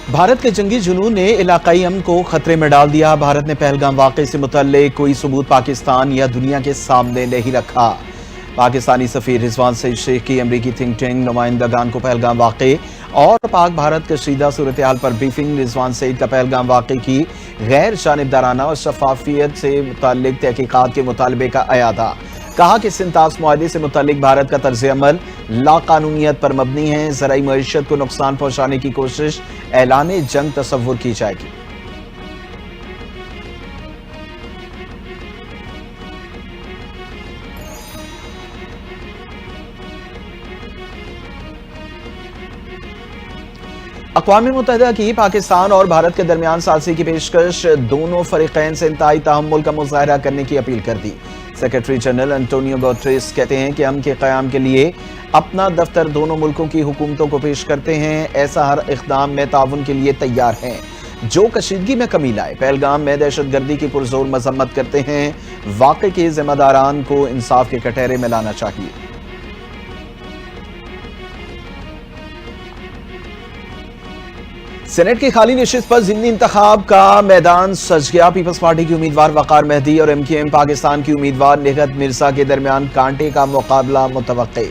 भारत के जंगी जुनून ने इलाकाई अमन को खतरे में डाल दिया। भारत ने पहलगाम वाक़े से मुतल्लिक कोई सबूत पाकिस्तान या दुनिया के सामने नहीं रखा। पाकिस्तानी सफीर रिजवान सईद शेख की अमरीकी थिंक टैंक नुमाइंदगान को पहलगाम वाक़े और पाक भारत कशीदा सूरत हाल पर ब्रीफिंग। रिजवान सईद का पहलगाम वाक़े की गैर जानिबदाराना और शफाफियत से मुताल्लिक तहकीकात के मुतालबे का अयादा। कहा कि सिंतास मुआहदे से मुताल्लिक भारत का तर्ज अमल लाकानूनियत पर मबनी है। ज़राई मईशत को नुकसान पहुंचाने की कोशिश ऐलान जंग तस्वुर की जाएगी। अक़वाम मुत्तहिदा की पाकिस्तान और भारत के दरमियान सालसी की पेशकश। दोनों फरीक़ैन से इंतहाई तहम्मुल का मुज़ाहरा करने की अपील कर दी। सेक्रेटरी जनरल एंटोनियो गुटेरेस कहते हैं कि अमन के क़याम के लिए अपना दफ्तर दोनों मुल्कों की हुकूमतों को पेश करते हैं। ऐसा हर इक़दाम में ताउन के लिए तैयार हैं जो कशीदगी में कमी लाए। पहलगाम में दहशतगर्दी की पुरजोर मजम्मत करते हैं। वाक़े के ज़िम्मेदारान को इंसाफ के कटहरे में लाना चाहिए। सेनेट की खाली नशिस्त पर ज़िमनी इंतखाब का मैदान सज गया। पीपल्स पार्टी की उम्मीदवार वक़ार मेहदी और MKM पाकिस्तान की उम्मीदवार निगहत मिर्जा के दरमियान कांटे का मुकाबला मुतवक्के।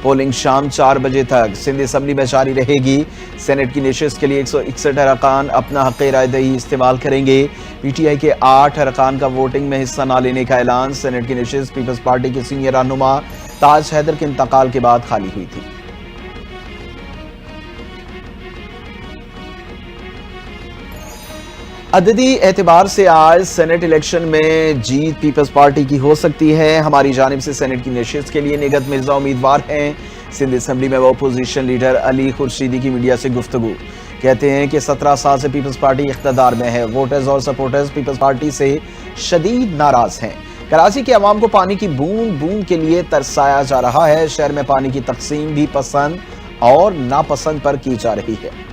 पोलिंग शाम 4 बजे तक सिंध असम्बली में जारी रहेगी। सेनेट की नशिस्त के लिए 161 अरकान अपना हक़ रायदही इस्तेमाल करेंगे। PTI के 8 अरकान का वोटिंग में हिस्सा न लेने का ऐलान। सेनेट की नशिस्त पीपल्स पार्टी के सीनियर रहनुमा ताज हैदर के इंतकाल के बाद खाली हुई थी। अददी एतबार से आज सेनेट इलेक्शन में जीत पीपल्स पार्टी की हो सकती है। हमारी जानिब से सेनेट की नशिस्त के लिए निगहत मिर्जा उम्मीदवार हैं। सिंध असम्बली में वो अपोजिशन लीडर अली खुर्शीदी की मीडिया से गुफ्तगू। कहते हैं कि 17 साल से पीपल्स पार्टी इख्तिदार में है। वोटर्स और सपोर्टर्स पीपल्स पार्टी से शदीद नाराज हैं। कराची के अवाम को पानी की बूंद बूंद के लिए तरसाया जा रहा है। शहर में पानी की तकसीम भी पसंद और नापसंद पर की जा रही है।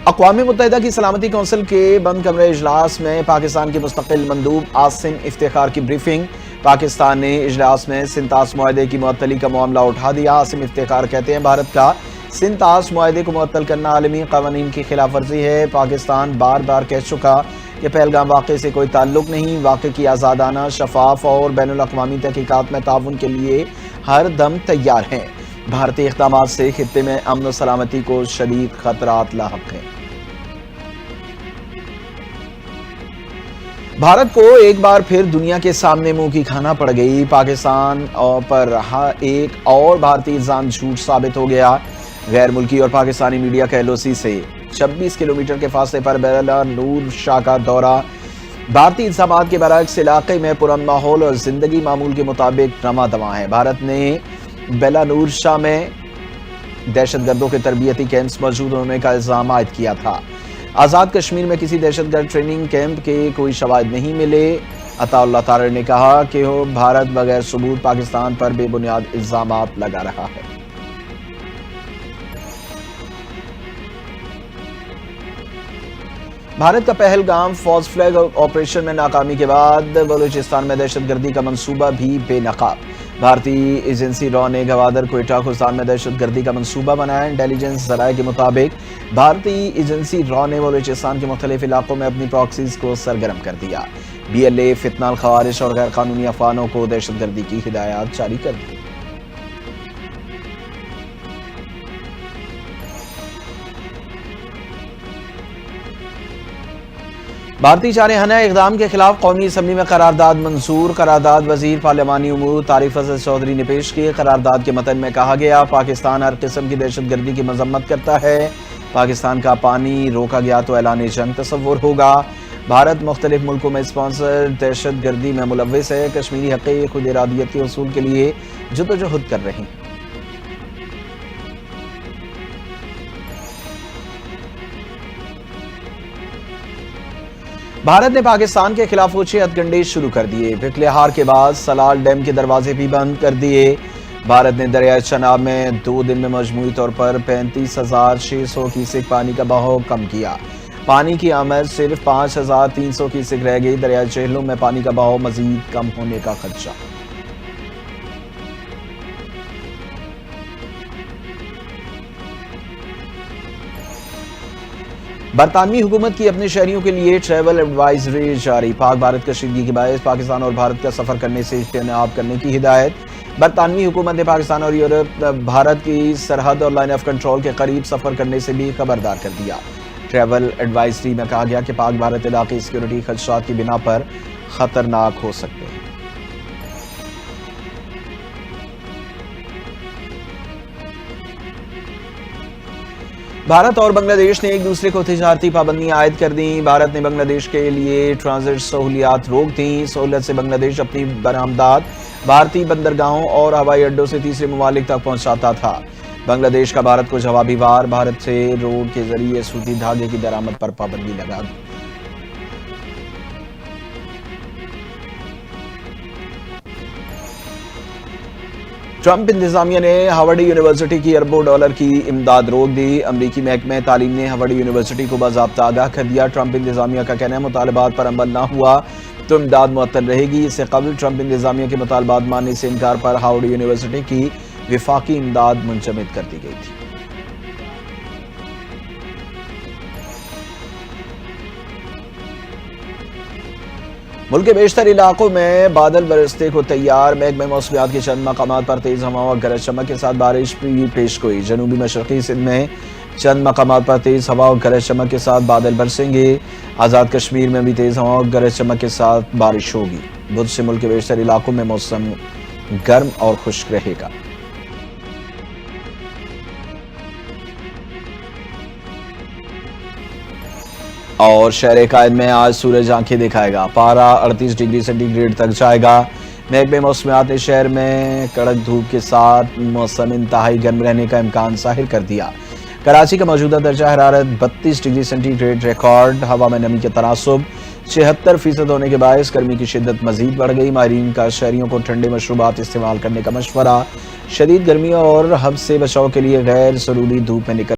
अक़वाम मुत्तहिदा की सलामती कौंसिल के बंद कमरे इजलास में पाकिस्तान के मुस्तकिल मंदूब आसिम इफ्तिखार की ब्रीफिंग। पाकिस्तान ने इजलास में सिंतास मुआहदे की मुअत्तली का मामला उठा दिया। आसिम इफ्तिखार कहते हैं भारत का सिंतास मुआहदे को मुअत्तल करना आलमी क़वानीन की खिलाफ वर्जी है। पाकिस्तान बार बार कह चुका कि पहलगाम वाक़े से कोई ताल्लुक नहीं। वाक़े की आज़ादाना, शफाफ और बैनुल अक़वामी तहक़ीक़ात में ताउन के लिए हर दम तैयार हैं। भारतीय इक़दामात से खित्ते में अमन व सलामती को शदीद खतरात लाहक हैं। भारत को एक बार फिर दुनिया के सामने मुंह की खाना पड़ गई। पाकिस्तान पर एक और भारतीय इल्जाम झूठ साबित हो गया। गैर मुल्की और पाकिस्तानी मीडिया का LOC से 26 किलोमीटर के फासले पर बेला नूर शाह का दौरा। भारतीय इल्जामात के बरअक्स इलाके में पुरअमन माहौल और जिंदगी मामूल के मुताबिक रमा दवा है। भारत ने बेला नूर शाह में दहशतगर्दों के तरबियती कैंप्स मौजूद होने का इल्जाम आयद किया था। आज़ाद कश्मीर में किसी दहशतगर्द ट्रेनिंग कैंप के कोई शवाहिद नहीं मिले। अताउल्लाह तारड़ ने कहा कि भारत बगैर सबूत पाकिस्तान पर बेबुनियाद इल्जामात लगा रहा है। भारत का पहलगाम फॉल्स फ्लैग ऑपरेशन में नाकामी के बाद बलूचिस्तान में दहशतगर्दी का मंसूबा भी बेनकाब। भारतीय एजेंसी रॉ ने गवादर क्वेटा खुर्सान में दहशतगर्दी का मंसूबा बनाया। इंटेलिजेंस ज़राए के मुताबिक भारतीय एजेंसी रॉ ने बलूचिस्तान के मुख्तलिफ इलाकों में अपनी प्रॉक्सीज को सरगर्म कर दिया। BLA फितनाल खवारिश और गैर कानूनी अफवाहों को दहशतगर्दी की हिदायत जारी कर दी। भारतीय जारहाना इक़दाम के खिलाफ कौमी असम्बली में करारदाद मंजूर। करारदाद वजीर पार्लिमानी उमूर तारिफ अज़द चौधरी ने पेश की। करारदाद के मतन में कहा गया पाकिस्तान हर किस्म की दहशतगर्दी की मजम्मत करता है। पाकिस्तान का पानी रोका गया तो ऐलान जंग तस्वुर होगा। भारत मुख्तलिफ मुल्कों में स्पॉन्सर दहशतगर्दी में मुलव्विस है। कश्मीरी हक़ खुद इरादियत के उसूल के लिए जदोजहद कर रही है। भारत ने पाकिस्तान के खिलाफ ऊंचे हथकंडे शुरू कर दिए। पिछले हार के बाद सलाल डैम के दरवाजे भी बंद कर दिए। भारत ने दरिया चनाब में 2 दिन में मजमूई तौर पर 35,600 क्यूसेक पानी का बहाव कम किया। पानी की आमद सिर्फ 5,300 क्यूसेक रह गई। दरिया झेलम में पानी का बहाव मजीद कम होने का खदशा। برطانوی حکومت کی اپنے شہریوں کے لیے ٹریول ایڈوائزری جاری، پاک بھارت کشیدگی کے باعث پاکستان اور بھارت کا سفر کرنے سے اجتناب کرنے کی ہدایت۔ برطانوی حکومت نے پاکستان اور یورپ بھارت کی سرحد اور لائن آف کنٹرول کے قریب سفر کرنے سے بھی خبردار کر دیا۔ ٹریول ایڈوائزری میں کہا گیا کہ پاک بھارت علاقے سیکورٹی خدشات کی بنا پر خطرناک ہو سکتے ہیں۔ بھارت اور بنگلہ دیش نے ایک دوسرے کو تجارتی پابندیاں عائد کر دیں۔ بھارت نے بنگلہ دیش کے لیے ٹرانزٹ سہولیات روک دیں۔ سہولت سے بنگلہ دیش اپنی برآمدات بھارتی بندرگاہوں اور ہوائی اڈوں سے تیسرے ممالک تک پہنچاتا تھا۔ بنگلہ دیش کا بھارت کو جوابی وار، بھارت سے روڈ کے ذریعے سوتی دھاگے کی درآمد پر پابندی لگا دی۔ ٹرمپ انتظامیہ نے ہاورڈ یونیورسٹی کی اربوں ڈالر کی امداد روک دی۔ امریکی محکمہ تعلیم نے ہاورڈ یونیورسٹی کو باضابطہ آگاہ کر دیا۔ ٹرمپ انتظامیہ کا کہنا ہے مطالبات پر عمل نہ ہوا تو امداد معطل رہے گی۔ اس سے قبل ٹرمپ انتظامیہ کے مطالبات ماننے سے انکار پر ہاورڈ یونیورسٹی کی وفاقی امداد منجمد کر دی گئی تھی۔ ملک کے بیشتر علاقوں میں بادل برستے کو تیار، محکمہ موسمیات کے چند مقامات پر تیز ہواؤں اور گرج چمک کے ساتھ بارش بھی پیش گوئی۔ جنوبی مشرقی سندھ میں چند مقامات پر تیز ہوا اور گرج چمک کے ساتھ بادل برسیں گے۔ آزاد کشمیر میں بھی تیز ہوا اور گرج چمک کے ساتھ بارش ہوگی۔ بدھ سے ملک کے بیشتر علاقوں میں موسم گرم اور خشک رہے گا۔ اور شہر قائد میں آج سورج آنکھیں دکھائے گا، پارہ 38 ڈگری سینٹی گریڈ تک جائے گا۔ محکمہ موسمیات نے شہر میں کڑک دھوپ کے ساتھ موسم انتہائی گرم رہنے کا امکان ظاہر کر دیا۔ کراچی کا موجودہ درجہ حرارت 32 ڈگری سینٹی گریڈ ریکارڈ۔ ہوا میں نمی کا تناسب 76% ہونے کے باعث گرمی کی شدت مزید بڑھ گئی۔ ماہرین کا شہریوں کو ٹھنڈے مشروبات استعمال کرنے کا مشورہ۔ شدید گرمی اور ہب سے بچاؤ کے لیے غیر ضروری دھوپ میں نکل